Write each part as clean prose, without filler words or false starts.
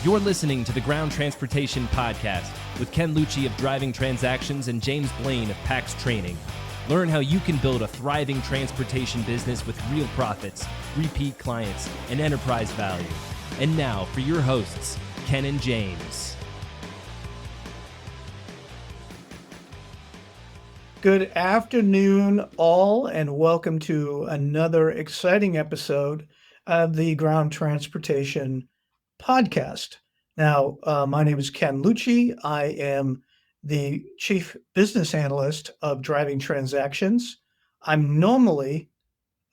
You're listening to the Ground Transportation Podcast with Ken Lucci of Driving Transactions and James Blaine of PAX Training. Learn how you can build a thriving transportation business with real profits, repeat clients, and enterprise value. And now for your hosts, Ken and James. Good afternoon, all, and welcome to another exciting episode of the Ground Transportation Podcast. Now, my name is Ken Lucci. I am the Chief Business Analyst of Driving Transactions. I'm normally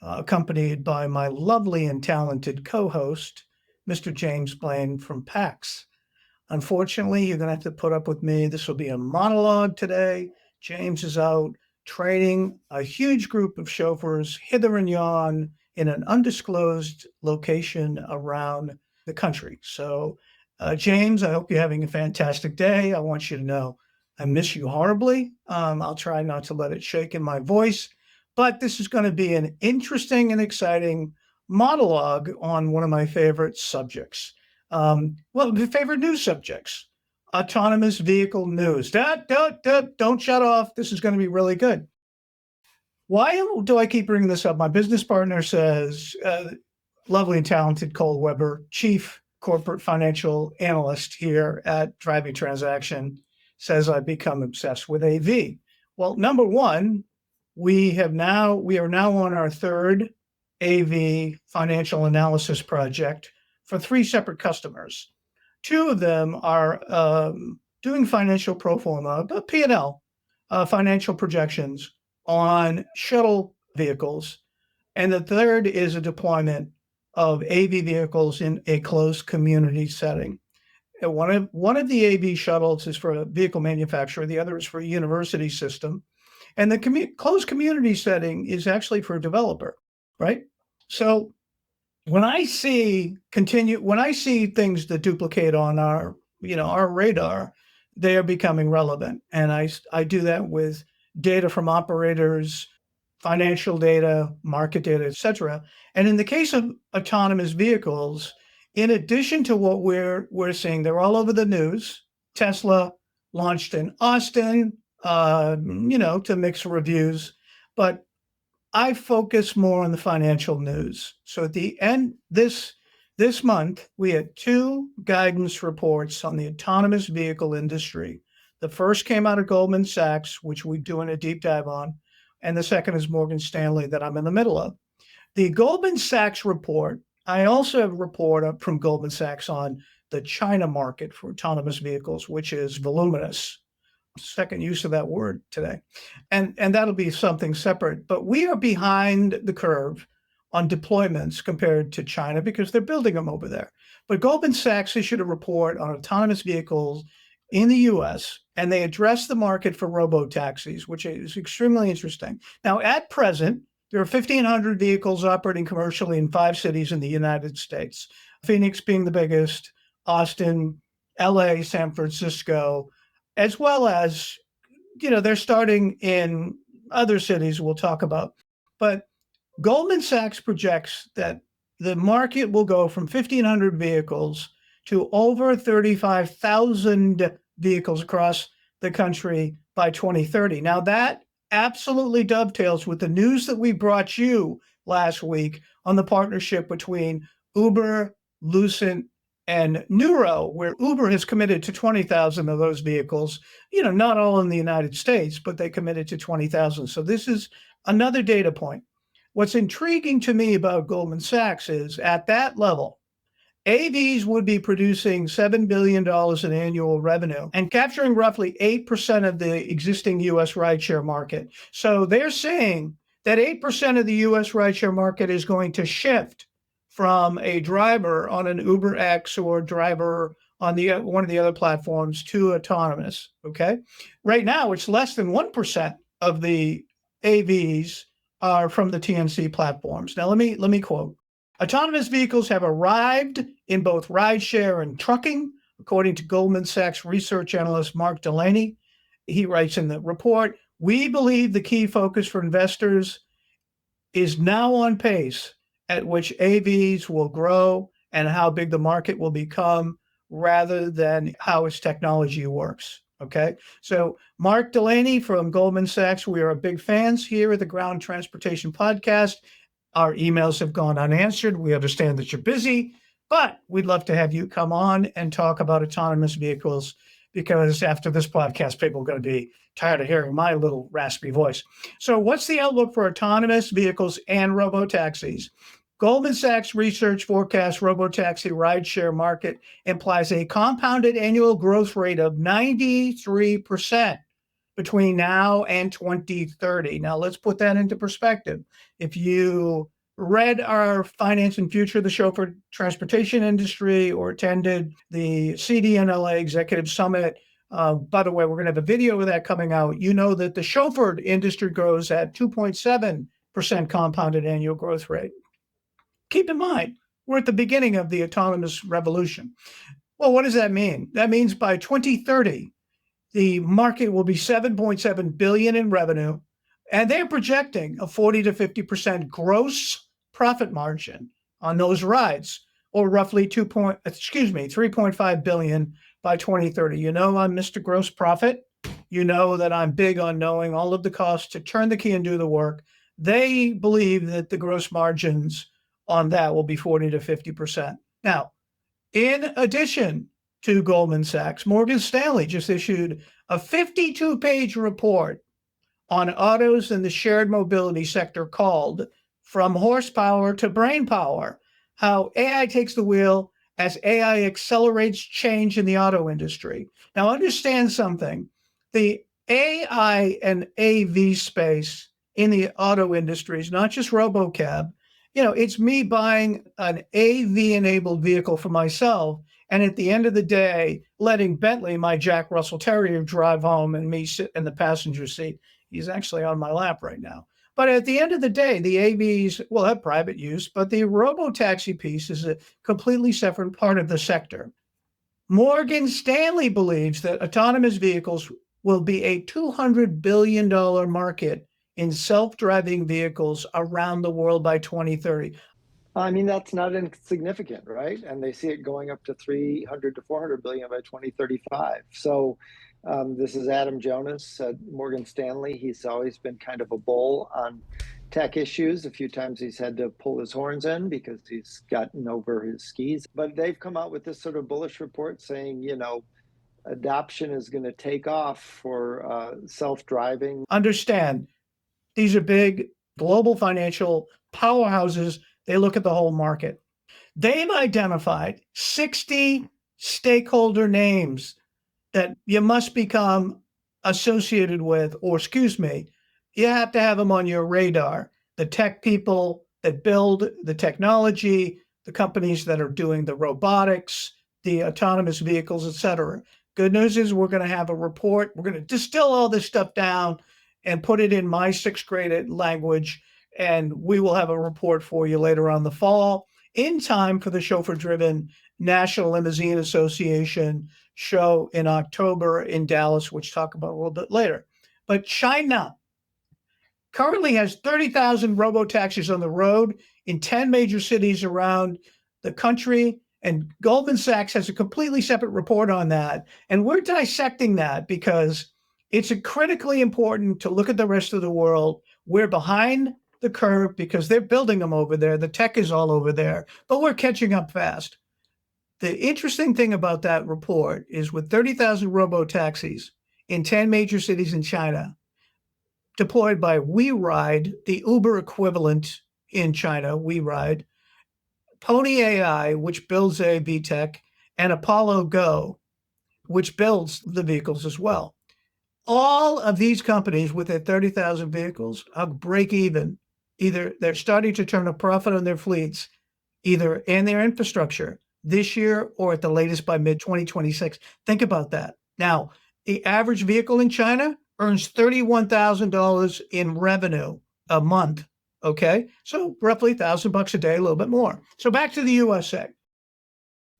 accompanied by my lovely and talented co-host, Mr. James Blaine from PAX. Unfortunately, you're going to have to put up with me. This will be a monologue today. James is out training a huge group of chauffeurs hither and yon in an undisclosed location around the country. So, James, I hope you're having a fantastic day. I want you to know I miss you horribly. I'll try not to let it shake in my voice, but this is going to be an interesting and exciting monologue on one of my favorite subjects. Favorite news subjects, autonomous vehicle news. Don't shut off. This is going to be really good. Why do I keep bringing this up? My business partner says, lovely and talented Cole Weber, Chief Corporate Financial Analyst here at Driving Transaction, says I've become obsessed with AV. Well, number one, we are now on our third AV financial analysis project for three separate customers. Two of them are doing financial pro forma, P&L, financial projections on shuttle vehicles. And the third is a deployment of AV vehicles in a closed community setting. And one of the AV shuttles is for a vehicle manufacturer. The other is for a university system. And the closed community setting is actually for a developer, right? So when I see things that duplicate on our radar, they are becoming relevant. And I do that with data from operators, financial data, market data, et cetera. And in the case of autonomous vehicles, in addition to what we're seeing, they're all over the news. Tesla launched in Austin, to mix reviews, but I focus more on the financial news. So at the end, this month, we had two guidance reports on the autonomous vehicle industry. The first came out of Goldman Sachs, which we're doing a deep dive on, and the second is Morgan Stanley that I'm in the middle of. The Goldman Sachs report, I also have a report from Goldman Sachs on the China market for autonomous vehicles, which is voluminous. Second use of that word today. And that'll be something separate. But we are behind the curve on deployments compared to China because they're building them over there. But Goldman Sachs issued a report on autonomous vehicles in the US, and they address the market for robo-taxis, which is extremely interesting. Now, at present, there are 1,500 vehicles operating commercially in 5 cities in the United States, Phoenix being the biggest, Austin, LA, San Francisco, as well as, they're starting in other cities we'll talk about. But Goldman Sachs projects that the market will go from 1,500 vehicles to over 35,000 vehicles across the country by 2030. Now, that absolutely dovetails with the news that we brought you last week on the partnership between Uber-Lucid-Nuro, where Uber has committed to 20,000 of those vehicles, not all in the United States, but they committed to 20,000. So this is another data point. What's intriguing to me about Goldman Sachs is at that level, AVs would be producing $7 billion in annual revenue and capturing roughly 8% of the existing U.S. rideshare market. So they're saying that 8% of the U.S. rideshare market is going to shift from a driver on an UberX or driver on one of the other platforms to autonomous, okay? Right now, it's less than 1% of the AVs are from the TNC platforms. Now, let me quote. Autonomous vehicles have arrived in both rideshare and trucking, according to Goldman Sachs research analyst Mark Delaney. He writes in the report, we believe the key focus for investors is now on pace at which AVs will grow and how big the market will become rather than how its technology works. Okay. So Mark Delaney from Goldman Sachs, we are big fans here at the Ground Transportation Podcast. Our emails have gone unanswered. We understand that you're busy, but we'd love to have you come on and talk about autonomous vehicles, because after this podcast, people are going to be tired of hearing my little raspy voice. So what's the outlook for autonomous vehicles and robo-taxis? Goldman Sachs research forecasts robo-taxi rideshare market implies a compounded annual growth rate of 93% between now and 2030. Now, let's put that into perspective. If you read our Finance and Future, the chauffeur transportation industry, or attended the CDNLA Executive Summit, by the way, we're going to have a video of that coming out. You know that the chauffeur industry grows at 2.7% compounded annual growth rate. Keep in mind, we're at the beginning of the autonomous revolution. Well, what does that mean? That means by 2030, the market will be 7.7 billion in revenue, and they're projecting a 40 to 50% gross profit margin on those rides, or roughly 3.5 billion by 2030. You know, I'm Mr. Gross Profit. You know that I'm big on knowing all of the costs to turn the key and do the work. They believe that the gross margins on that will be 40 to 50%. Now, in addition to Goldman Sachs, Morgan Stanley just issued a 52-page report on autos in the shared mobility sector called From Horsepower to Brainpower, how AI takes the wheel as AI accelerates change in the auto industry. Now, understand something. The AI and AV space in the auto industry is not just RoboCab. You know, it's me buying an AV-enabled vehicle for myself, and at the end of the day, letting Bentley, my Jack Russell Terrier, drive home and me sit in the passenger seat. He's actually on my lap right now. But at the end of the day, the AVs will have private use, but the robo-taxi piece is a completely separate part of the sector. Morgan Stanley believes that autonomous vehicles will be a $200 billion market in self-driving vehicles around the world by 2030. I mean, that's not insignificant, right? And they see it going up to 300 to 400 billion by 2035. So this is Adam Jonas at Morgan Stanley. He's always been kind of a bull on tech issues. A few times he's had to pull his horns in because he's gotten over his skis. But they've come out with this sort of bullish report saying, you know, adoption is going to take off for self-driving. Understand, these are big global financial powerhouses. They look at the whole market. They've identified 60 stakeholder names that you must become associated with, or you have to have them on your radar. The tech people that build the technology, the companies that are doing the robotics, the autonomous vehicles, et cetera. Good news is we're going to have a report. We're going to distill all this stuff down and put it in my sixth grade language, and we will have a report for you later on the fall, in time for the chauffeur-driven National Limousine Association show in October in Dallas, which we'll talk about a little bit later. But China currently has 30,000 robo-taxis on the road in 10 major cities around the country, and Goldman Sachs has a completely separate report on that. And we're dissecting that because it's critically important to look at the rest of the world. We're behind the curve because they're building them over there. The tech is all over there, but we're catching up fast. The interesting thing about that report is with 30,000 robo-taxis in 10 major cities in China, deployed by WeRide, the Uber equivalent in China, WeRide, Pony AI, which builds AV tech, and Apollo Go, which builds the vehicles as well. All of these companies with their 30,000 vehicles are break even. Either they're starting to turn a profit on their fleets, either in their infrastructure this year or at the latest by mid-2026. Think about that. Now, the average vehicle in China earns $31,000 in revenue a month. Okay, so roughly $1,000 a day, a little bit more. So back to the USA.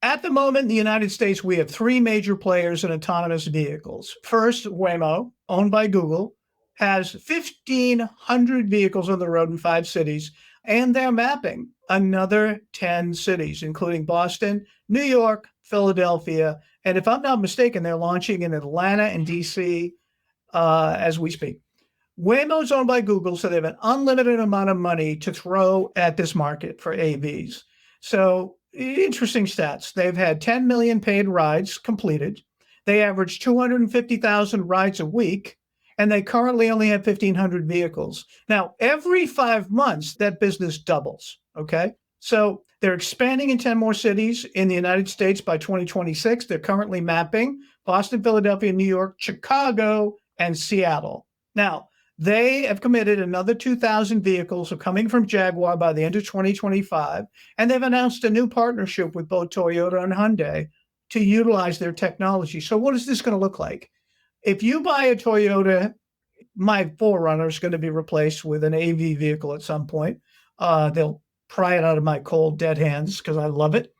At the moment in the United States, we have three major players in autonomous vehicles. First, Waymo, owned by Google, has 1,500 vehicles on the road in 5 cities, and they're mapping another 10 cities, including Boston, New York, Philadelphia, and if I'm not mistaken, they're launching in Atlanta and DC as we speak. Waymo is owned by Google, so they have an unlimited amount of money to throw at this market for AVs. So interesting stats. They've had 10 million paid rides completed. They average 250,000 rides a week, and they currently only have 1,500 vehicles. Now, every 5 months, that business doubles, okay? So they're expanding in 10 more cities in the United States by 2026. They're currently mapping Boston, Philadelphia, New York, Chicago, and Seattle. Now, they have committed another 2,000 vehicles are coming from Jaguar by the end of 2025, and they've announced a new partnership with both Toyota and Hyundai to utilize their technology. So what is this going to look like? If you buy a Toyota, my 4Runner is going to be replaced with an AV vehicle at some point. They'll pry it out of my cold, dead hands because I love it.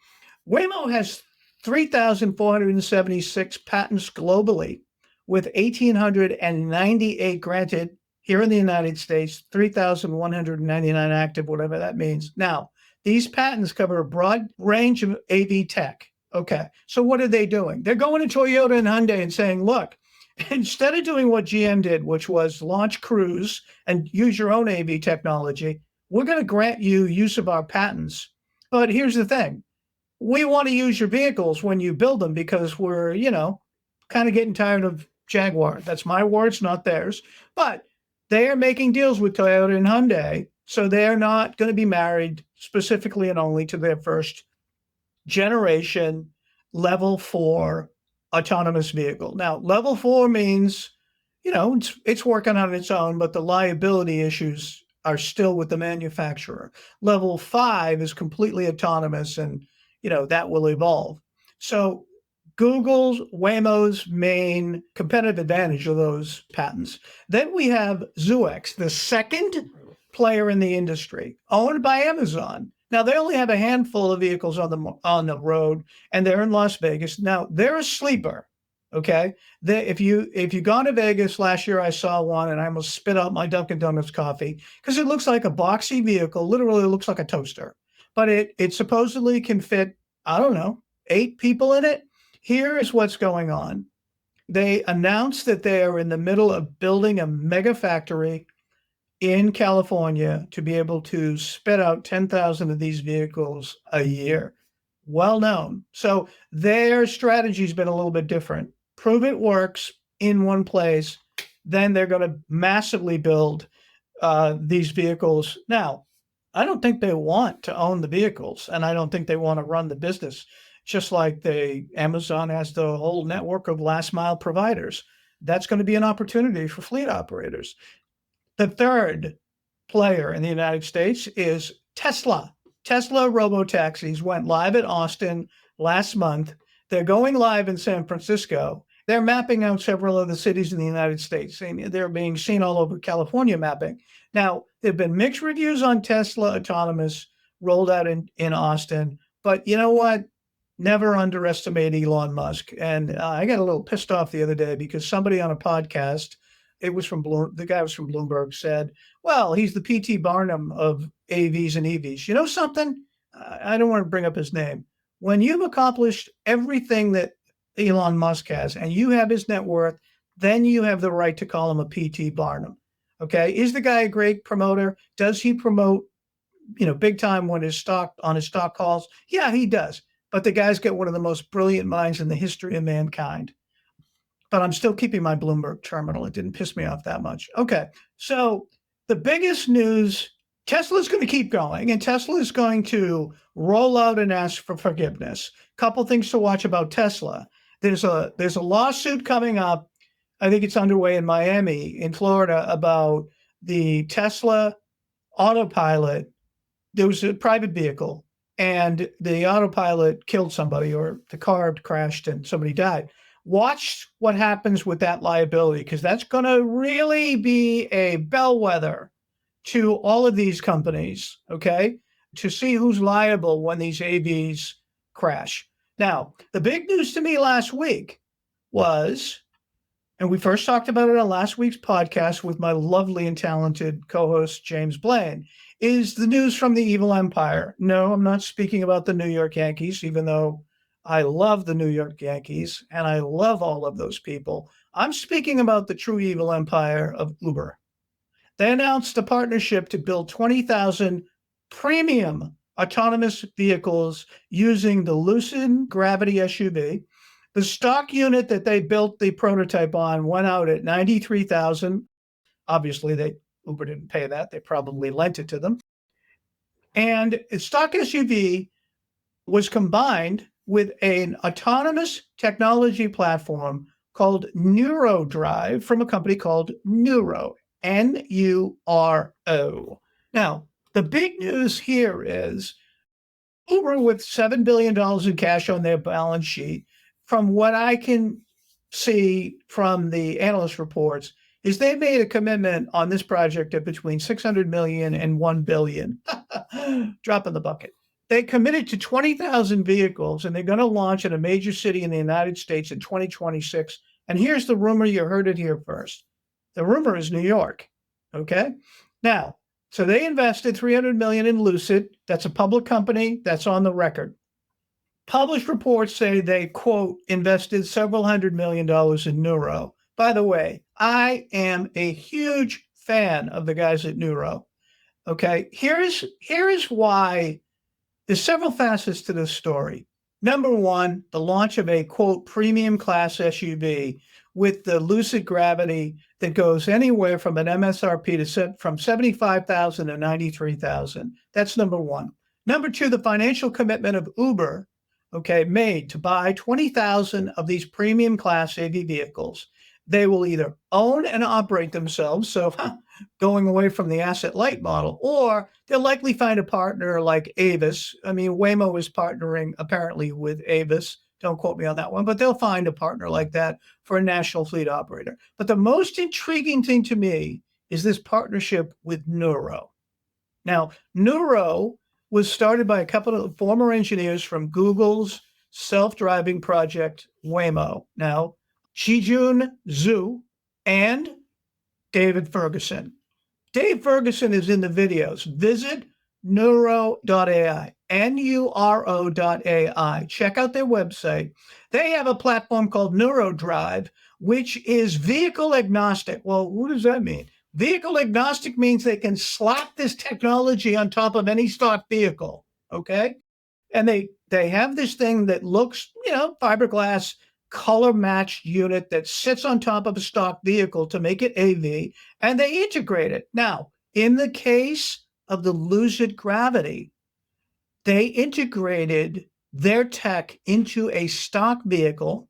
Waymo has 3,476 patents globally, with 1,898 granted here in the United States, 3,199 active, whatever that means. Now, these patents cover a broad range of AV tech. Okay, so what are they doing? They're going to Toyota and Hyundai and saying, look, instead of doing what GM did, which was launch Cruise and use your own AV technology, we're going to grant you use of our patents. But here's the thing. We want to use your vehicles when you build them because we're, kind of getting tired of Jaguar. That's my words, not theirs. But they are making deals with Toyota and Hyundai, so they're not going to be married specifically and only to their first generation level 4 autonomous vehicle. Now, level 4 means, it's working on its own, but the liability issues are still with the manufacturer. Level 5 is completely autonomous, and, that will evolve. So Google's, Waymo's main competitive advantage are those patents. Then we have Zoox, the second player in the industry, owned by Amazon. Now, they only have a handful of vehicles on the road, and they're in Las Vegas. Now, they're a sleeper, okay? If you gone to Vegas last year, I saw one, and I almost spit out my Dunkin' Donuts coffee because it looks like a boxy vehicle. Literally, it looks like a toaster. But it supposedly can fit, 8 people in it. Here is what's going on. They announced that they are in the middle of building a mega factory in California to be able to spit out 10,000 of these vehicles a year. Well known. So their strategy's been a little bit different. Prove it works in one place, then they're going to massively build these vehicles. Now, I don't think they want to own the vehicles, and I don't think they want to run the business. Just like Amazon has the whole network of last mile providers. That's going to be an opportunity for fleet operators. The third player in the United States is Tesla. Tesla robo-taxis went live at Austin last month. They're going live in San Francisco. They're mapping out several of the cities in the United States. They're being seen all over California mapping. Now, there have been mixed reviews on Tesla Autonomous rolled out in Austin. But you know what? Never underestimate Elon Musk. And I got a little pissed off the other day because somebody on a podcast, the guy was from Bloomberg, said, well, he's the P.T. Barnum of AVs and EVs. You know something? I don't want to bring up his name. When you've accomplished everything that Elon Musk has and you have his net worth, then you have the right to call him a P.T. Barnum. Okay. Is the guy a great promoter? Does he promote, big time on his stock calls? Yeah, he does. But the guy's got one of the most brilliant minds in the history of mankind. But I'm still keeping my Bloomberg terminal. It didn't piss me off that much. Okay, so the biggest news, Tesla's going to keep going, and Tesla is going to roll out and ask for forgiveness. Couple things to watch about Tesla. There's a lawsuit coming up. I think it's underway in Miami, in Florida, about the Tesla autopilot. There was a private vehicle, and the autopilot killed somebody, or the car crashed and somebody died. Watch what happens with that liability, because that's going to really be a bellwether to all of these companies, okay, to see who's liable when these AVs crash. Now, the big news to me last week was, and we first talked about it on last week's podcast with my lovely and talented co-host, James Blaine, is the news from the evil empire. No, I'm not speaking about the New York Yankees, even though I love the New York Yankees, and I love all of those people. I'm speaking about the true evil empire of Uber. They announced a partnership to build 20,000 premium autonomous vehicles using the Lucid Gravity SUV. The stock unit that they built the prototype on went out at 93,000. Obviously, Uber didn't pay that. They probably lent it to them. And the stock SUV was combined with an autonomous technology platform called Nuro Drive from a company called Nuro, Nuro. Now, the big news here is Uber, with $7 billion in cash on their balance sheet, from what I can see from the analyst reports, is they made a commitment on this project of between 600 million and 1 billion. Drop in the bucket. They committed to 20,000 vehicles, and they're going to launch in a major city in the United States in 2026. And here's the rumor, you heard it here first. The rumor is New York. Okay. Now, so they invested 300 million in Lucid. That's a public company. That's on the record. Published reports say they, quote, invested several $100 million in Nuro. By the way, I am a huge fan of the guys at Nuro. Okay, here is why there's several facets to this story. Number one, the launch of a, quote, premium class SUV with the Lucid Gravity that goes anywhere from an MSRP from 75,000 to 93,000. That's number one. Number two, the financial commitment of Uber, okay, made to buy 20,000 of these premium class AV vehicles. They will either own and operate themselves, so going away from the asset light model, or they'll likely find a partner like Avis. I mean, Waymo is partnering apparently with Avis. Don't quote me on that one, but they'll find a partner like that for a national fleet operator. But the most intriguing thing to me is this partnership with Nuro. Now, Nuro was started by a couple of former engineers from Google's self-driving project, Waymo. Now, Chijun Zhu and David Ferguson. Dave Ferguson is in the videos. Visit Nuro.ai, Nuro.ai. Check out their website. They have a platform called Nuro Drive, which is vehicle agnostic. Well, what does that mean? Vehicle agnostic means they can slap this technology on top of any stock vehicle, okay? And they have this thing that looks, fiberglass, color-matched unit that sits on top of a stock vehicle to make it AV, and they integrate it. Now, in the case of the Lucid Gravity, they integrated their tech into a stock vehicle.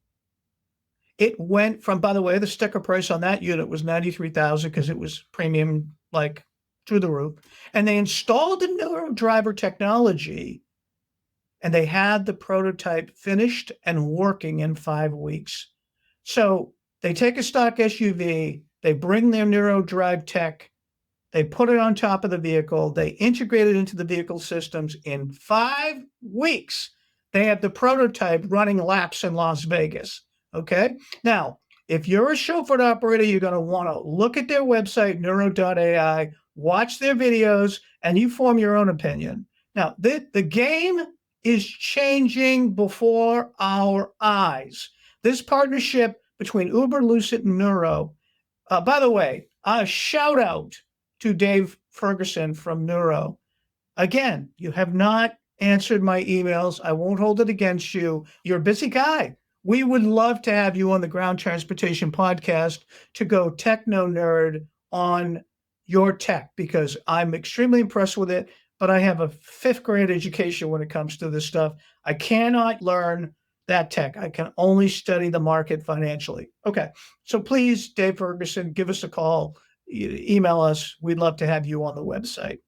It went from, by the way, the sticker price on that unit was 93,000 because it was premium, like through the roof. And they installed the Nuro driver technology, and they had the prototype finished and working in 5 weeks. So they take a stock SUV, they bring their Nuro drive tech, they put it on top of the vehicle, they integrate it into the vehicle systems. In 5 weeks, they have the prototype running laps in Las Vegas. Okay. Now, if you're a chauffeur operator, you're going to want to look at their website, Nuro.ai, watch their videos, and you form your own opinion. Now, the game is changing before our eyes. This partnership between Uber, Lucid, and Nuro. By the way, a shout out to Dave Ferguson from Nuro. Again, you have not answered my emails. I won't hold it against you. You're a busy guy. We would love to have you on the Ground Transportation Podcast to go techno nerd on your tech, because I'm extremely impressed with it, but I have a 5th grade education when it comes to this stuff. I cannot learn that tech. I can only study the market financially. Okay. So please, Dave Ferguson, give us a call, email us. We'd love to have you on the website.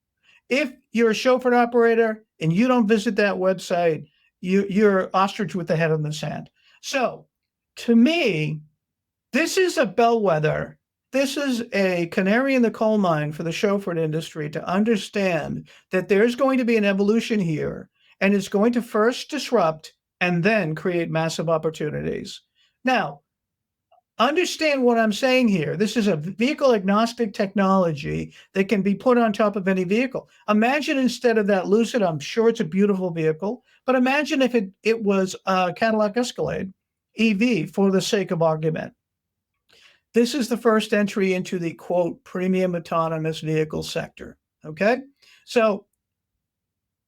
If you're a chauffeur operator and you don't visit that website, you're ostrich with the head in the sand. So to me, this is a bellwether. This is a canary in the coal mine for the chauffeur industry to understand that there's going to be an evolution here, and it's going to first disrupt and then create massive opportunities. Now, Understand what I'm saying here. This is a vehicle agnostic technology that can be put on top of any vehicle. Imagine instead of that Lucid, I'm sure it's a beautiful vehicle, but imagine if it was a Cadillac Escalade EV for the sake of argument. This is the first entry into the quote premium autonomous vehicle sector. Okay. So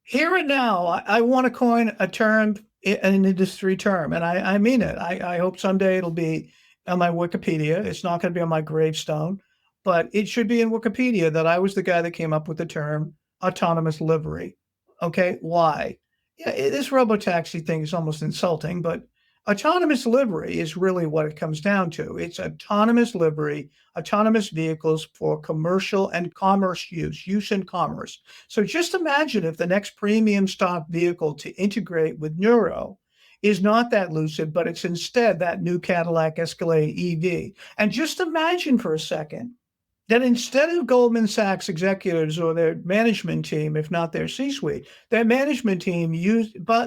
here and now, I want to coin a term, an industry term, and I mean it. I hope someday it'll be on my Wikipedia. It's not going to be on my gravestone, but it should be in Wikipedia that I was the guy that came up with the term autonomous livery. Okay, why? Yeah, this robo-taxi thing is almost insulting, but autonomous livery is really what it comes down to. It's autonomous livery, autonomous vehicles for commercial and commerce use in commerce. So just imagine if the next premium stock vehicle to integrate with Nuro is not that Lucid, but it's instead that new Cadillac Escalade EV. And just imagine for a second that instead of Goldman Sachs executives or their management team, if not their C-suite, their management team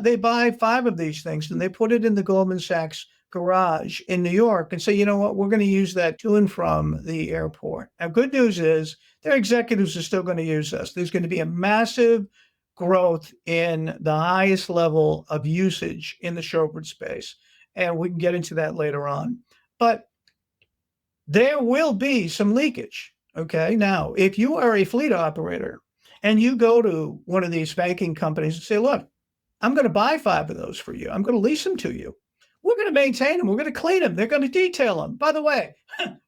they buy 5 of these things and they put it in the Goldman Sachs garage in New York and say, you know what, we're going to use that to and from the airport. Now, good news is their executives are still going to use this. There's going to be a massive growth in the highest level of usage in the chauffeur space. And we can get into that later on. But there will be some leakage. Okay. Now, if you are a fleet operator and you go to one of these banking companies and say, look, I'm going to buy 5 of those for you. I'm going to lease them to you. We're going to maintain them. We're going to clean them. They're going to detail them. By the way,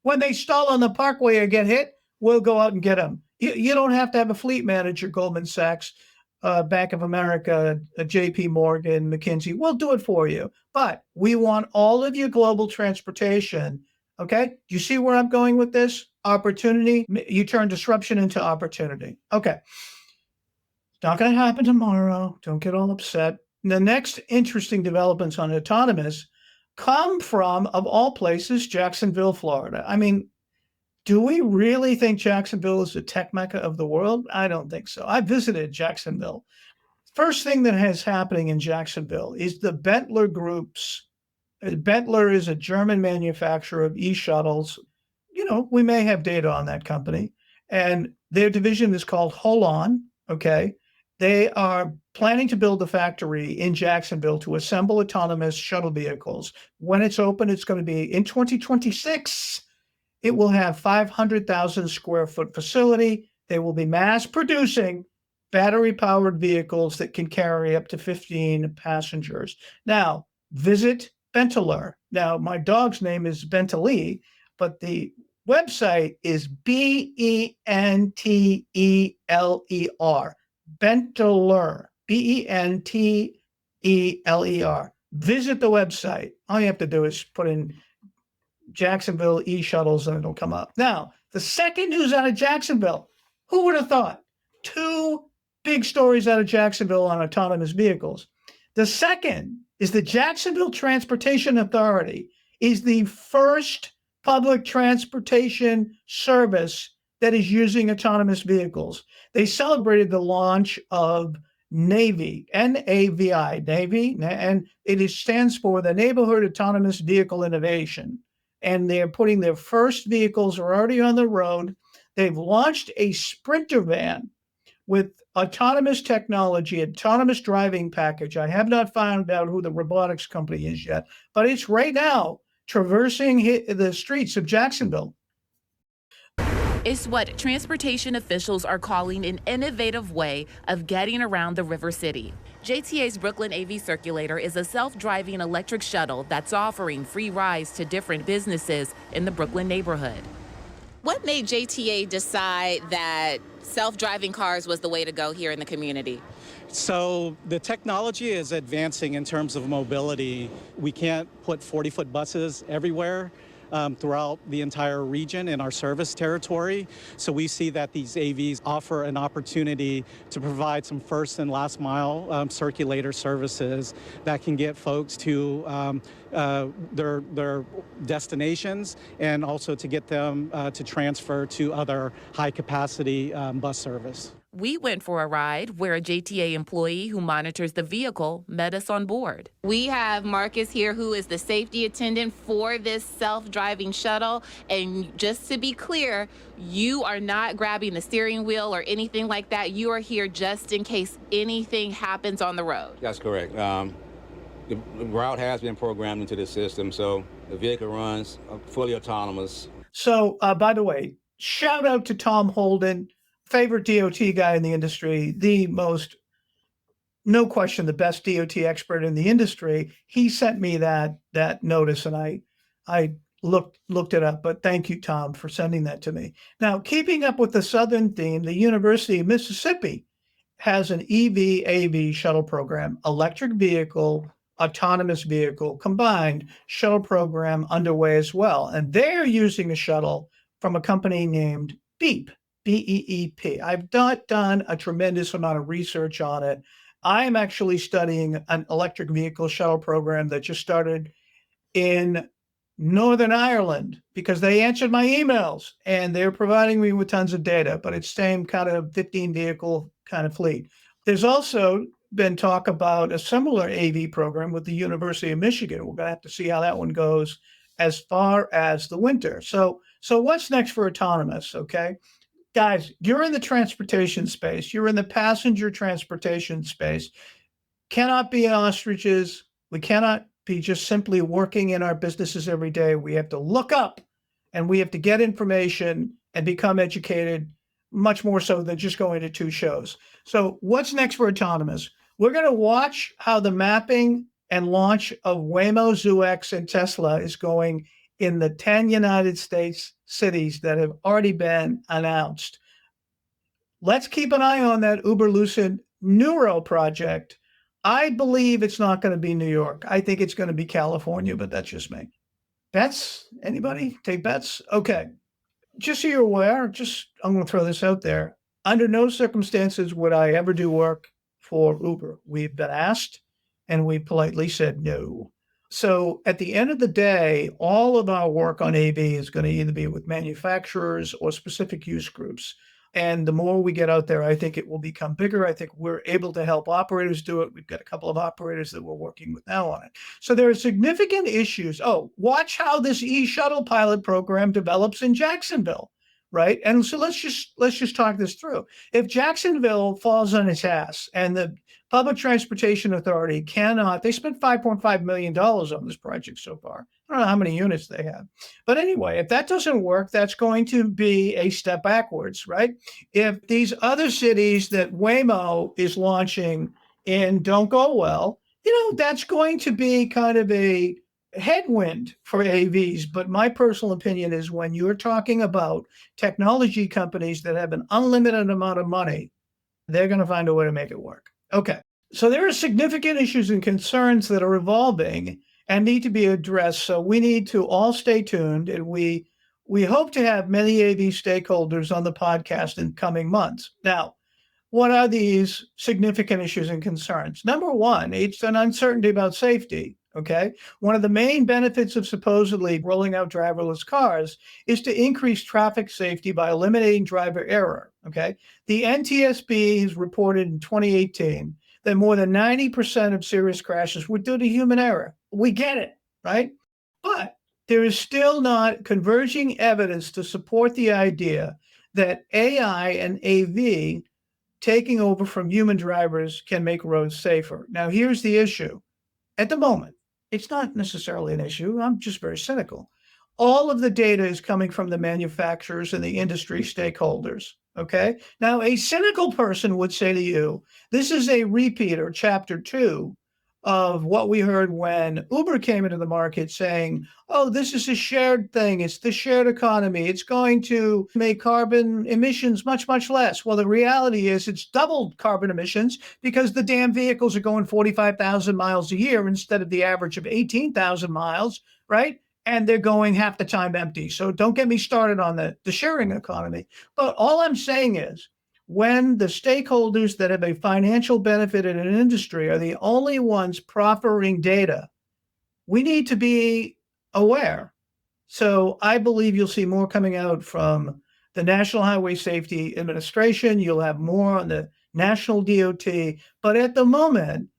when they stall on the parkway or get hit, we'll go out and get them. You don't have to have a fleet manager, Goldman Sachs, Bank of America, JP Morgan, McKinsey. We'll do it for you. But we want all of your global transportation. Okay. Do you see where I'm going with this? Opportunity. You turn disruption into opportunity. Okay. It's not going to happen tomorrow. Don't get all upset. The next interesting developments on autonomous come from, of all places, Jacksonville, Florida. I mean, do we really think Jacksonville is the tech mecca of the world? I don't think so. I visited Jacksonville. First thing that is happening in Jacksonville is the Benteler Group's. Benteler is a German manufacturer of e-shuttles. You know, we may have data on that company. And their division is called Holon. Okay. They are planning to build a factory in Jacksonville to assemble autonomous shuttle vehicles. When it's open, it's going to be in 2026. It will have 500,000 square foot facility. They will be mass producing battery powered vehicles that can carry up to 15 passengers. Now, visit Benteler. Now, my dog's name is Benteler, but the website is Benteler. Benteler. Benteler. Visit the website. All you have to do is put in Jacksonville e-shuttles and it'll come up. Now, the second news out of Jacksonville, who would have thought? 2 big stories out of Jacksonville on autonomous vehicles. The second is the Jacksonville Transportation Authority is the first public transportation service that is using autonomous vehicles. They celebrated the launch of Navy, N-A-V-I, Navy, and it stands for the Neighborhood Autonomous Vehicle Innovation. And they're putting their first vehicles are already on the road. They've launched a Sprinter van with autonomous technology, autonomous driving package. I have not found out who the robotics company is yet, but it's right now traversing the streets of Jacksonville. It's what transportation officials are calling an innovative way of getting around the River City. JTA's Brooklyn AV Circulator is a self-driving electric shuttle that's offering free rides to different businesses in the Brooklyn neighborhood. What made JTA decide that self-driving cars was the way to go here in the community? So the technology is advancing in terms of mobility. We can't put 40-foot buses everywhere. Throughout the entire region in our service territory. So we see that these AVs offer an opportunity to provide some first and last mile circulator services that can get folks to their destinations and also to get them to transfer to other high capacity bus service. We went for a ride where a JTA employee who monitors the vehicle met us on board. We have Marcus here, who is the safety attendant for this self-driving shuttle. And just to be clear, you are not grabbing the steering wheel or anything like that. You are here just in case anything happens on the road. That's correct. The route has been programmed into the system, so the vehicle runs fully autonomous. So, by the way, shout out to Tom Holden, favorite DOT guy in the industry, no question, the best DOT expert in the industry. He sent me that notice, and I looked it up. But thank you, Tom, for sending that to me. Now, keeping up with the Southern theme, the University of Mississippi has an EV AV shuttle program, electric vehicle, autonomous vehicle combined shuttle program underway as well. And they're using a shuttle from a company named Beep, BEEP. I've not done a tremendous amount of research on it. I am actually studying an electric vehicle shuttle program that just started in Northern Ireland because they answered my emails and they're providing me with tons of data, but it's same kind of 15 vehicle kind of fleet. There's also been talk about a similar AV program with the University of Michigan. We're going to have to see how that one goes as far as the winter. So what's next for autonomous? Okay, guys, you're in the transportation space. You're in the passenger transportation space. Cannot be ostriches. We cannot be just simply working in our businesses every day. We have to look up and we have to get information and become educated, much more so than just going to two shows. So what's next for autonomous? We're going to watch how the mapping and launch of Waymo, Zoox, and Tesla is going in the 10 United States cities that have already been announced. Let's keep an eye on that Uber-Lucid-Nuro project. I believe it's not going to be New York. I think it's going to be California, but that's just me. Bets? Anybody take bets? Okay. Just so you're aware, I'm going to throw this out there. Under no circumstances would I ever do work for Uber. We've been asked and we politely said no. So at the end of the day, all of our work on AV is going to either be with manufacturers or specific use groups. And the more we get out there, I think it will become bigger. I think we're able to help operators do it. We've got a couple of operators that we're working with now on it. So there are significant issues. Oh, watch how this e-shuttle pilot program develops in Jacksonville, right? And so let's just talk this through. If Jacksonville falls on its ass and the Public Transportation Authority they spent $5.5 million on this project so far. I don't know how many units they have. But anyway, if that doesn't work, that's going to be a step backwards, right? If these other cities that Waymo is launching in don't go well, that's going to be kind of a headwind for AVs. But my personal opinion is when you're talking about technology companies that have an unlimited amount of money, they're going to find a way to make it work. Okay. So there are significant issues and concerns that are evolving and need to be addressed. So we need to all stay tuned, and we hope to have many AV stakeholders on the podcast in coming months. Now, what are these significant issues and concerns? Number one, it's an uncertainty about safety. Okay. One of the main benefits of supposedly rolling out driverless cars is to increase traffic safety by eliminating driver error. Okay. The NTSB has reported in 2018 that more than 90% of serious crashes were due to human error. We get it, right? But there is still not converging evidence to support the idea that AI and AV taking over from human drivers can make roads safer. Now, here's the issue. At the moment, it's not necessarily an issue. I'm just very cynical. All of the data is coming from the manufacturers and the industry stakeholders. Okay. Now, a cynical person would say to you, this is a repeat or chapter 2 of what we heard when Uber came into the market saying, oh, this is a shared thing. It's the shared economy. It's going to make carbon emissions much, much less. Well, the reality is it's doubled carbon emissions because the damn vehicles are going 45,000 miles a year instead of the average of 18,000 miles, right? And they're going half the time empty. So don't get me started on the sharing economy. But all I'm saying is when the stakeholders that have a financial benefit in an industry are the only ones proffering data, we need to be aware. So I believe you'll see more coming out from the National Highway Safety Administration. You'll have more on the National DOT. But at the moment,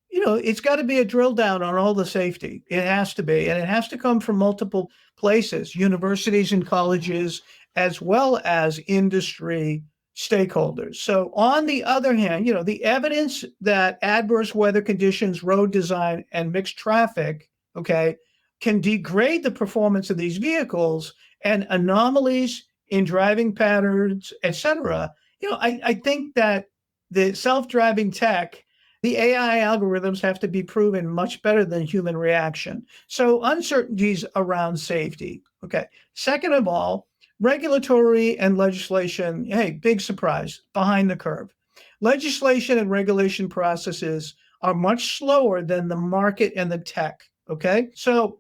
it's got to be a drill down on all the safety. It has to be. And it has to come from multiple places, universities and colleges, as well as industry stakeholders. So on the other hand, the evidence that adverse weather conditions, road design, and mixed traffic, can degrade the performance of these vehicles and anomalies in driving patterns, et cetera. I think that the self-driving tech, the AI algorithms have to be proven much better than human reaction. So uncertainties around safety. Okay. Second of all, regulatory and legislation. Hey, big surprise, behind the curve. Legislation and regulation processes are much slower than the market and the tech. Okay. So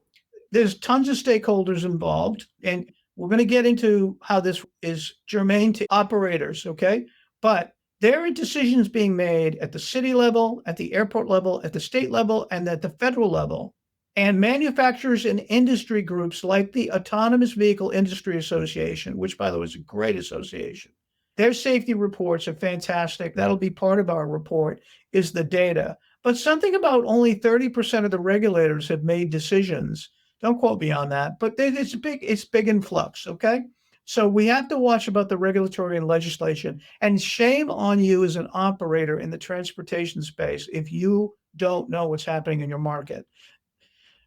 there's tons of stakeholders involved, and we're going to get into how this is germane to operators. Okay. But there are decisions being made at the city level, at the airport level, at the state level, and at the federal level. And manufacturers and industry groups like the Autonomous Vehicle Industry Association, which, by the way, is a great association, their safety reports are fantastic. That'll be part of our report, is the data. But something about only 30% of the regulators have made decisions. Don't quote me on that, but it's big in flux, okay? So we have to watch about the regulatory and legislation. And shame on you as an operator in the transportation space if you don't know what's happening in your market.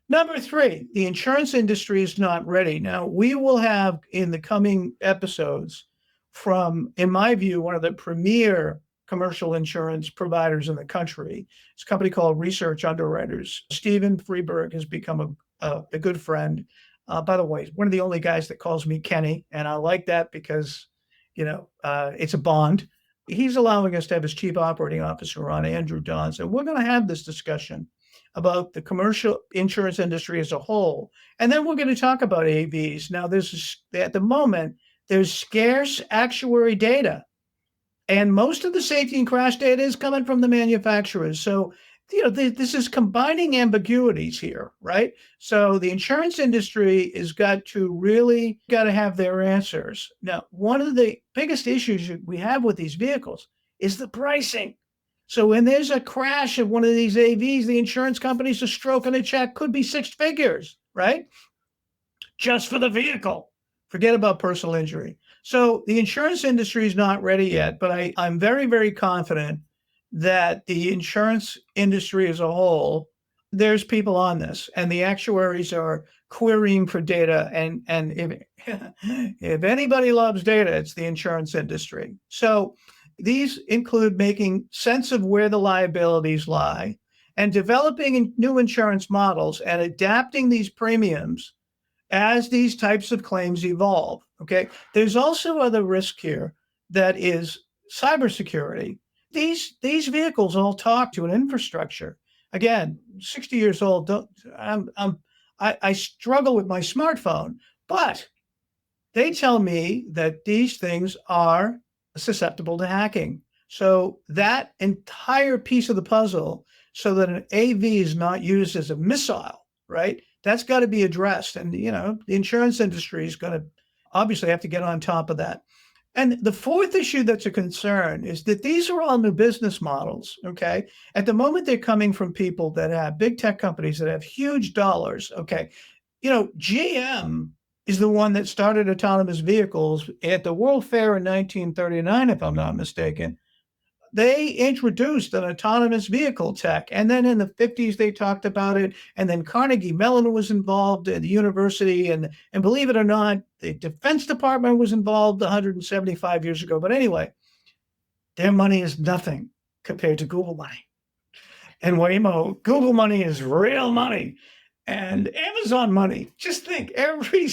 Number 3, the insurance industry is not ready. Now, we will have in the coming episodes from, in my view, one of the premier commercial insurance providers in the country. It's a company called Research Underwriters. Stephen Freeberg has become a good friend. By the way, one of the only guys that calls me Kenny, and I like that because, it's a bond. He's allowing us to have his chief operating officer on, Andrew Dons, and we're going to have this discussion about the commercial insurance industry as a whole. And then we're going to talk about AVs. Now, at the moment, there's scarce actuary data, and most of the safety and crash data is coming from the manufacturers. So, this is combining ambiguities here, right? So the insurance industry has got to have their answers. Now, one of the biggest issues we have with these vehicles is the pricing. So when there's a crash of one of these AVs, the insurance companies are stroking a check, could be 6 figures, right? Just for the vehicle. Forget about personal injury. So the insurance industry is not ready yet, but I'm very, very confident that the insurance industry as a whole, there's people on this, and the actuaries are querying for data. And if anybody loves data, it's the insurance industry. So these include making sense of where the liabilities lie and developing new insurance models and adapting these premiums as these types of claims evolve. Okay. There's also other risk here that is cybersecurity. These vehicles all talk to an infrastructure. Again, 60 years old. I struggle with my smartphone, but they tell me that these things are susceptible to hacking. So that entire piece of the puzzle, so that an AV is not used as a missile, right? That's got to be addressed. And, the insurance industry is going to obviously have to get on top of that. And the fourth issue that's a concern is that these are all new business models, okay? At the moment, they're coming from people that have big tech companies that have huge dollars, okay? GM is the one that started autonomous vehicles at the World Fair in 1939, if I'm not mistaken. They introduced an autonomous vehicle tech. And then in the 50s, they talked about it. And then Carnegie Mellon was involved at the university. And believe it or not, the Defense Department was involved 175 years ago. But anyway, their money is nothing compared to Google money. And Waymo, Google money is real money. And Amazon money, just think every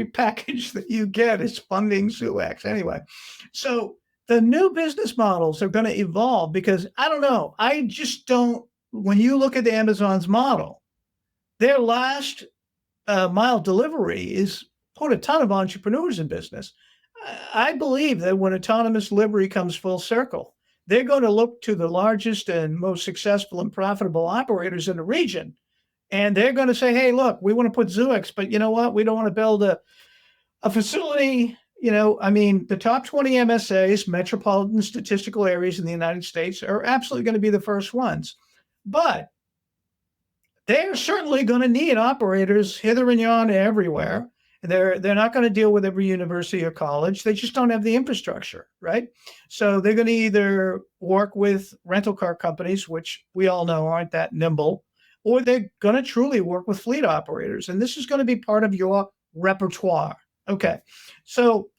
package that you get is funding Zoox. Anyway, so the new business models are going to evolve because I don't know. I just don't. When you look at the Amazon's model, their last mile delivery is put a ton of entrepreneurs in business. I believe that when autonomous livery comes full circle, they're going to look to the largest and most successful and profitable operators in the region. And they're going to say, hey, look, we want to put Zoox, but you know what? We don't want to build a A facility, the top 20 MSAs, metropolitan statistical areas in the United States, are absolutely going to be the first ones. But they're certainly going to need operators hither and yon everywhere. They're not going to deal with every university or college. They just don't have the infrastructure, right? So they're going to either work with rental car companies, which we all know aren't that nimble, or they're going to truly work with fleet operators. And this is going to be part of your repertoire. Okay. So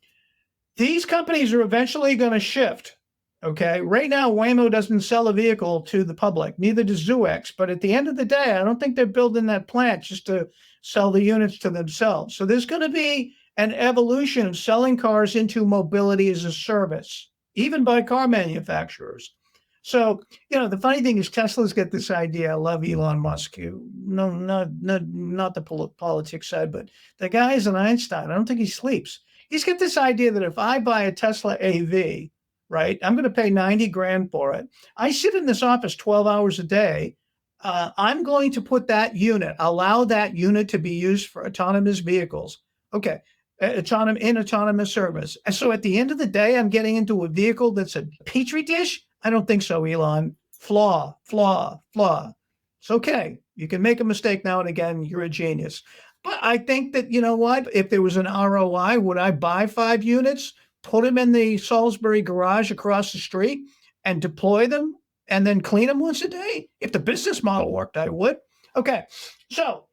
these companies are eventually going to shift. Okay. Right now, Waymo doesn't sell a vehicle to the public, neither does Zoox. But at the end of the day, I don't think they're building that plant just to sell the units to themselves. So there's going to be an evolution of selling cars into mobility as a service, even by car manufacturers. So, the funny thing is Tesla's got this idea. I love Elon Musk. No, not the politics side, but the guy is an Einstein. I don't think he sleeps. He's got this idea that if I buy a Tesla AV, right, I'm going to pay 90 grand for it. I sit in this office 12 hours a day. I'm going to put allow that unit to be used for autonomous vehicles. Okay. Autonomous service. And so at the end of the day, I'm getting into a vehicle that's a petri dish. I don't think so, Elon. Flaw. It's okay. You can make a mistake now and again. You're a genius. But I think that, if there was an ROI, would I buy 5 units, put them in the Salisbury garage across the street and deploy them and then clean them once a day? If the business model worked, I would. Okay. So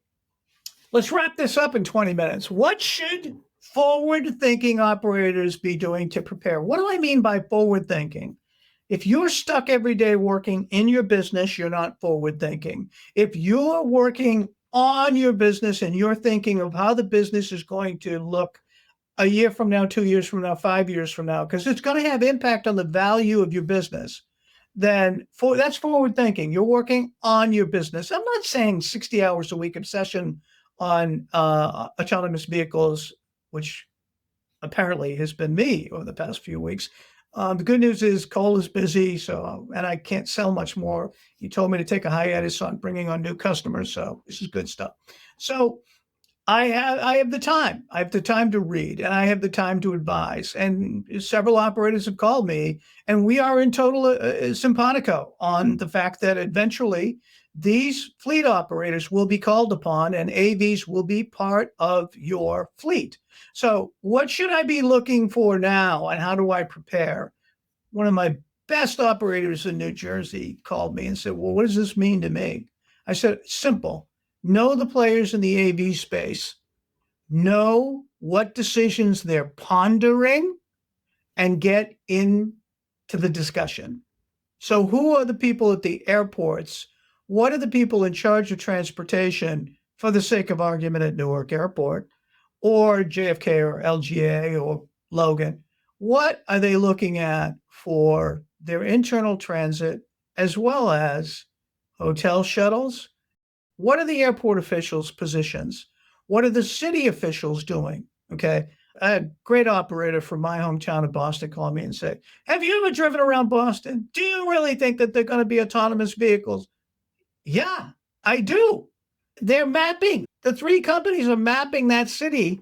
let's wrap this up in 20 minutes. What should forward-thinking operators be doing to prepare? What do I mean by forward-thinking? If you're stuck every day working in your business, you're not forward-thinking. If you're working on your business and you're thinking of how the business is going to look a year from now, 2 years from now, 5 years from now, because it's going to have impact on the value of your business, then that's forward-thinking. You're working on your business. I'm not saying 60 hours a week obsession on autonomous vehicles, which apparently has been me over the past few weeks. The good news is Cole is busy, and I can't sell much more. He told me to take a hiatus on bringing on new customers, so this is good stuff. So I have the time. I have the time to read, and I have the time to advise. And several operators have called me, and we are in total simpatico on the fact that eventually these fleet operators will be called upon, and AVs will be part of your fleet. So what should I be looking for now, and how do I prepare? One of my best operators in New Jersey called me and said, well, what does this mean to me? I said, simple. Know the players in the AV space. Know what decisions they're pondering and get into the discussion. So who are the people at the airports? What are the people in charge of transportation, for the sake of argument, at Newark Airport or JFK or LGA or Logan? What are they looking at for their internal transit as well as hotel shuttles? What are the airport officials' positions? What are the city officials doing? Okay. I had a great operator from my hometown of Boston call me and say, have you ever driven around Boston? Do you really think that they're going to be autonomous vehicles? Yeah, I do. They're mapping. The 3 companies are mapping that city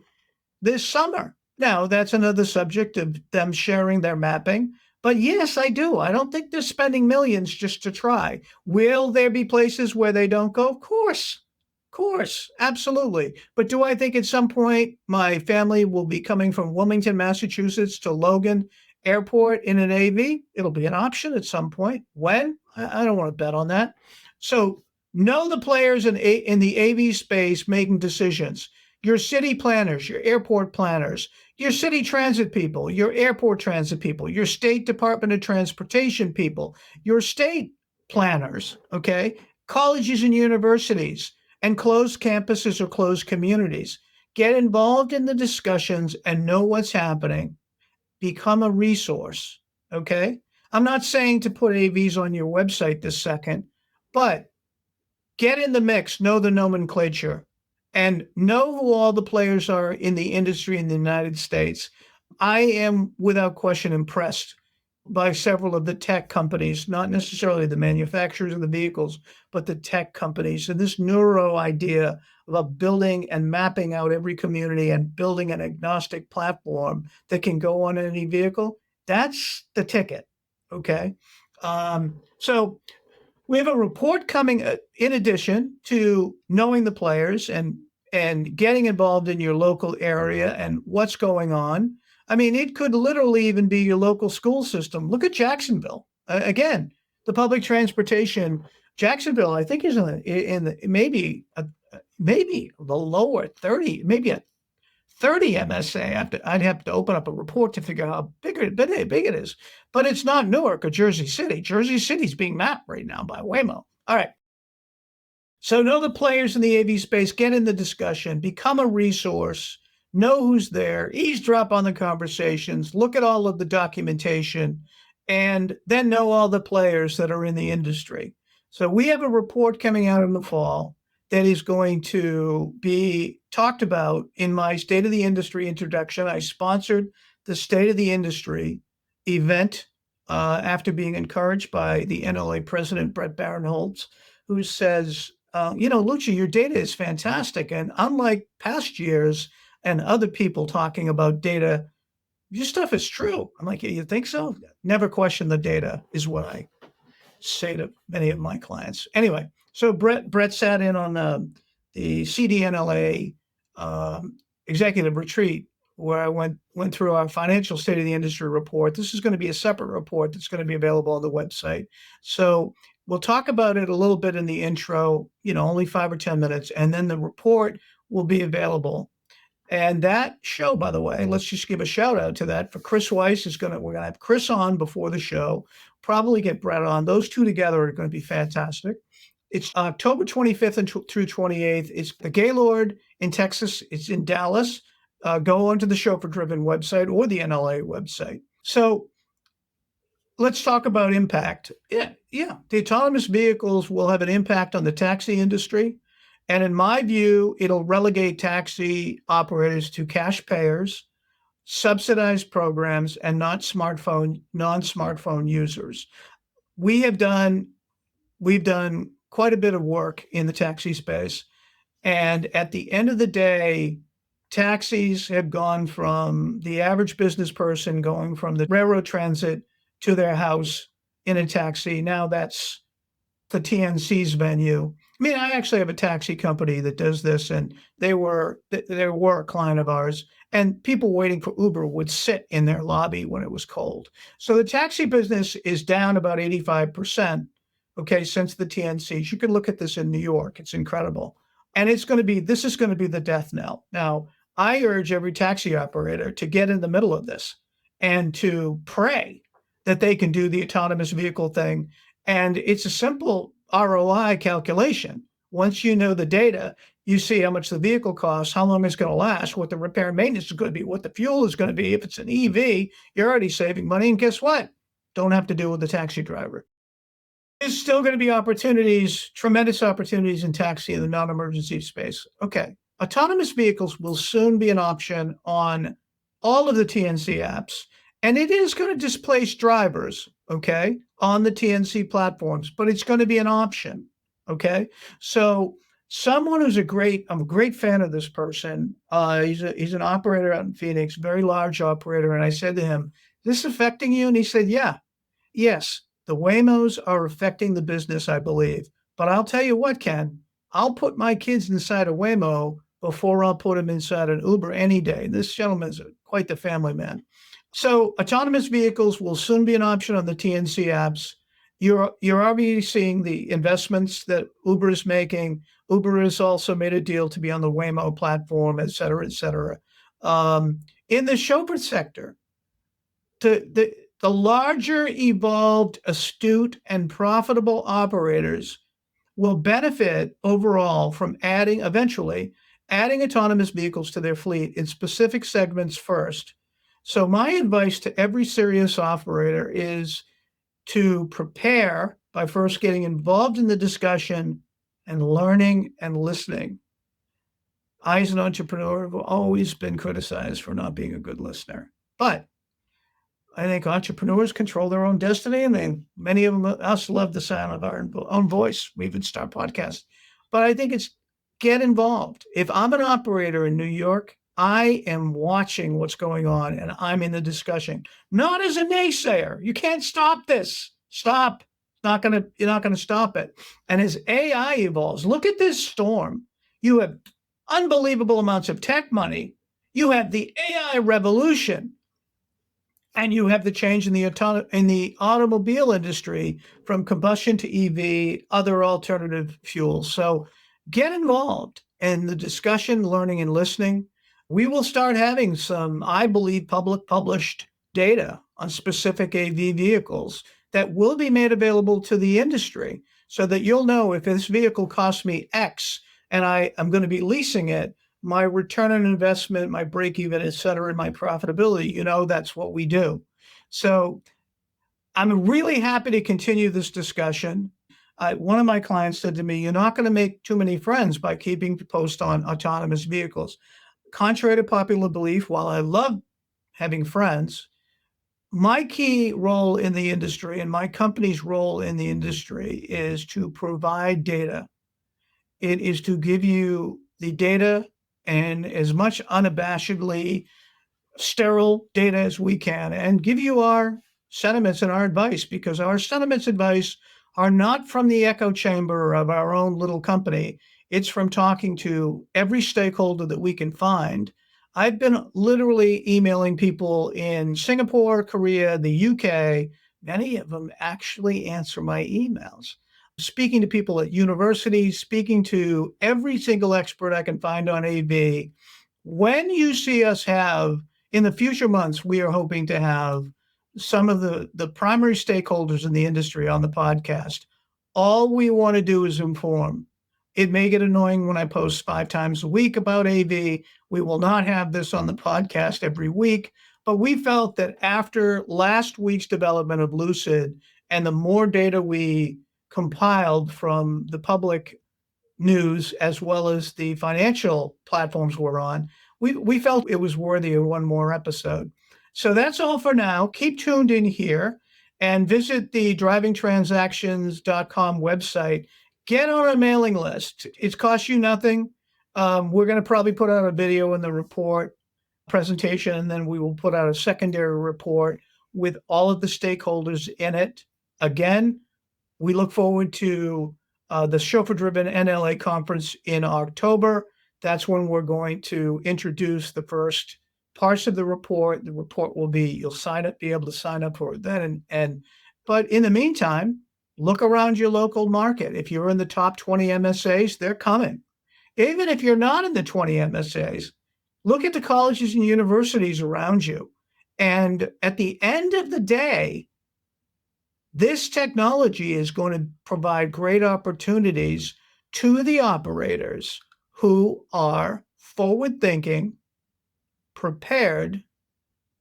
this summer. Now, that's another subject of them sharing their mapping. But yes, I do. I don't think they're spending millions just to try. Will there be places where they don't go? Of course. Absolutely. But do I think at some point my family will be coming from Wilmington, Massachusetts to Logan Airport in an AV? It'll be an option at some point. When? I don't want to bet on that. So know the players in the AV space making decisions. Your city planners, your airport planners, your city transit people, your airport transit people, your state Department of Transportation people, your state planners, okay? Colleges and universities and closed campuses or closed communities. Get involved in the discussions and know what's happening. Become a resource, okay? I'm not saying to put AVs on your website this second, but get in the mix, know the nomenclature, and know who all the players are in the industry in the United States. I am without question impressed by several of the tech companies, not necessarily the manufacturers of the vehicles, but the tech companies. And this Nuro idea of building and mapping out every community and building an agnostic platform that can go on any vehicle, that's the ticket. Okay. So we have a report coming in addition to knowing the players and getting involved in your local area and what's going on. I mean, it could literally even be your local school system. Look at Jacksonville. Again, the public transportation. Jacksonville, I think, is in the maybe the lower 30, maybe a 30 MSA. I'd have to open up a report to figure out how big it is. But it's not Newark or Jersey City. Jersey City's being mapped right now by Waymo. All right. So know the players in the AV space, get in the discussion, become a resource, know who's there, eavesdrop on the conversations, look at all of the documentation, and then know all the players that are in the industry. So we have a report coming out in the fall that is going to be talked about in my State of the Industry introduction. I sponsored the State of the Industry event after being encouraged by the NLA president, Brett Barinholtz, who says, Lucci, your data is fantastic. And unlike past years and other people talking about data, your stuff is true. I'm like, you think so? Never question the data is what I say to many of my clients. Anyway, so Brett sat in on the CDNLA executive retreat where I went through our financial state of the industry report. This is going to be a separate report that's going to be available on the website. So we'll talk about it a little bit in the intro, only 5 or 10 minutes, and then the report will be available. And that show, by the way, let's just give a shout out to that for Chris Weiss. We're going to have Chris on before the show, probably get Brett on. Those two together are going to be fantastic. It's October 25th through 28th. It's the Gaylord in Texas. It's in Dallas. Go onto the Chauffeur Driven website or the NLA website. So let's talk about impact. Yeah. The autonomous vehicles will have an impact on the taxi industry. And in my view, it'll relegate taxi operators to cash payers, subsidized programs, and non-smartphone users. We've done quite a bit of work in the taxi space. And at the end of the day, taxis have gone from the average business person going from the railroad transit to their house in a taxi. Now that's the TNC's venue. I mean, I actually have a taxi company that does this, and they were a client of ours, and people waiting for Uber would sit in their lobby when it was cold. So the taxi business is down about 85%, okay, since the TNCs. You can look at this in New York. It's incredible. And this is going to be the death knell. Now, I urge every taxi operator to get in the middle of this and to pray that they can do the autonomous vehicle thing. And it's a simple ROI calculation. Once you know the data, you see how much the vehicle costs, how long it's going to last, what the repair and maintenance is going to be, what the fuel is going to be. If it's an EV, you're already saving money. And guess what? Don't have to deal with the taxi driver. There's still going to be opportunities, tremendous opportunities in taxi in the non-emergency space. Okay. Autonomous vehicles will soon be an option on all of the TNC apps. And it is going to displace drivers, okay, on the TNC platforms, but it's going to be an option, okay? So someone who's I'm a great fan of this person. He's an operator out in Phoenix, very large operator. And I said to him, "This affecting you?" And he said, yes, the Waymos are affecting the business, I believe. But I'll tell you what, Ken, I'll put my kids inside a Waymo before I'll put them inside an Uber any day. This gentleman is quite the family man. So autonomous vehicles will soon be an option on the TNC apps. You're already seeing the investments that Uber is making. Uber has also made a deal to be on the Waymo platform, et cetera, et cetera. In the chauffeur sector, the larger, evolved, astute, and profitable operators will benefit overall from eventually adding autonomous vehicles to their fleet in specific segments first. So my advice to every serious operator is to prepare by first getting involved in the discussion and learning and listening. I, as an entrepreneur, have always been criticized for not being a good listener. But I think entrepreneurs control their own destiny, and many of us love the sound of our own voice. We even start podcasts. But I think it's get involved. If I'm an operator in New York, I am watching what's going on, and I'm in the discussion, not as a naysayer. You can't stop this. Stop. You're not gonna stop it. And as AI evolves, look at this storm. You have unbelievable amounts of tech money. You have the AI revolution, and you have the change in the automobile industry from combustion to EV, other alternative fuels. So get involved in the discussion, learning, and listening. We will start having some, I believe, public published data on specific AV vehicles that will be made available to the industry so that you'll know if this vehicle costs me X and I am going to be leasing it, my return on investment, my break even, et cetera, and my profitability, that's what we do. So I'm really happy to continue this discussion. One of my clients said to me, you're not going to make too many friends by keeping the post on autonomous vehicles. Contrary to popular belief, while I love having friends, my key role in the industry and my company's role in the industry is to provide data. It is to give you the data and as much unabashedly sterile data as we can and give you our sentiments and our advice, because our sentiments and advice are not from the echo chamber of our own little company. It's from talking to every stakeholder that we can find. I've been literally emailing people in Singapore, Korea, the UK. Many of them actually answer my emails. Speaking to people at universities, speaking to every single expert I can find on AV. When you see us have, in the future months, we are hoping to have some of the primary stakeholders in the industry on the podcast. All we want to do is inform. It may get annoying when I post 5 times a week about AV. We will not have this on the podcast every week, but we felt that after last week's development of Lucid and the more data we compiled from the public news as well as the financial platforms we're on, we felt it was worthy of one more episode. So that's all for now. Keep tuned in here and visit the drivingtransactions.com website. Get on a mailing list. It costs you nothing. We're going to probably put out a video in the report presentation, and then we will put out a secondary report with all of the stakeholders in it. Again, we look forward to the chauffeur-driven NLA conference in October. That's when we're going to introduce the first parts of the report. The report will be, you'll be able to sign up for it then. But in the meantime, look around your local market. If you're in the top 20 MSAs, they're coming. Even if you're not in the 20 MSAs, look at the colleges and universities around you. And at the end of the day, this technology is going to provide great opportunities to the operators who are forward-thinking, prepared,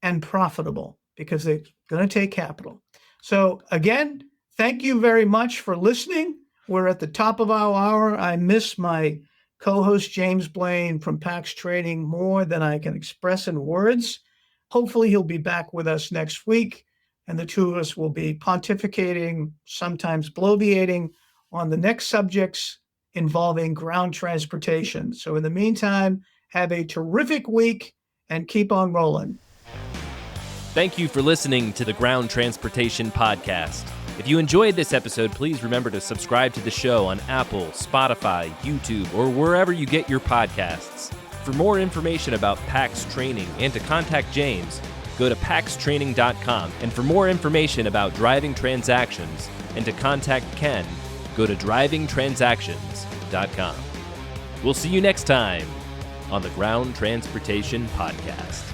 and profitable, because they're going to take capital. So again, thank you very much for listening. We're at the top of our hour. I miss my co-host James Blaine from PAX Trading more than I can express in words. Hopefully he'll be back with us next week, and the two of us will be pontificating, sometimes bloviating, on the next subjects involving ground transportation. So in the meantime, have a terrific week and keep on rolling. Thank you for listening to the Ground Transportation Podcast. If you enjoyed this episode, please remember to subscribe to the show on Apple, Spotify, YouTube, or wherever you get your podcasts. For more information about PAX Training and to contact James, go to paxtraining.com. And for more information about driving transactions and to contact Ken, go to drivingtransactions.com. We'll see you next time on the Ground Transportation Podcast.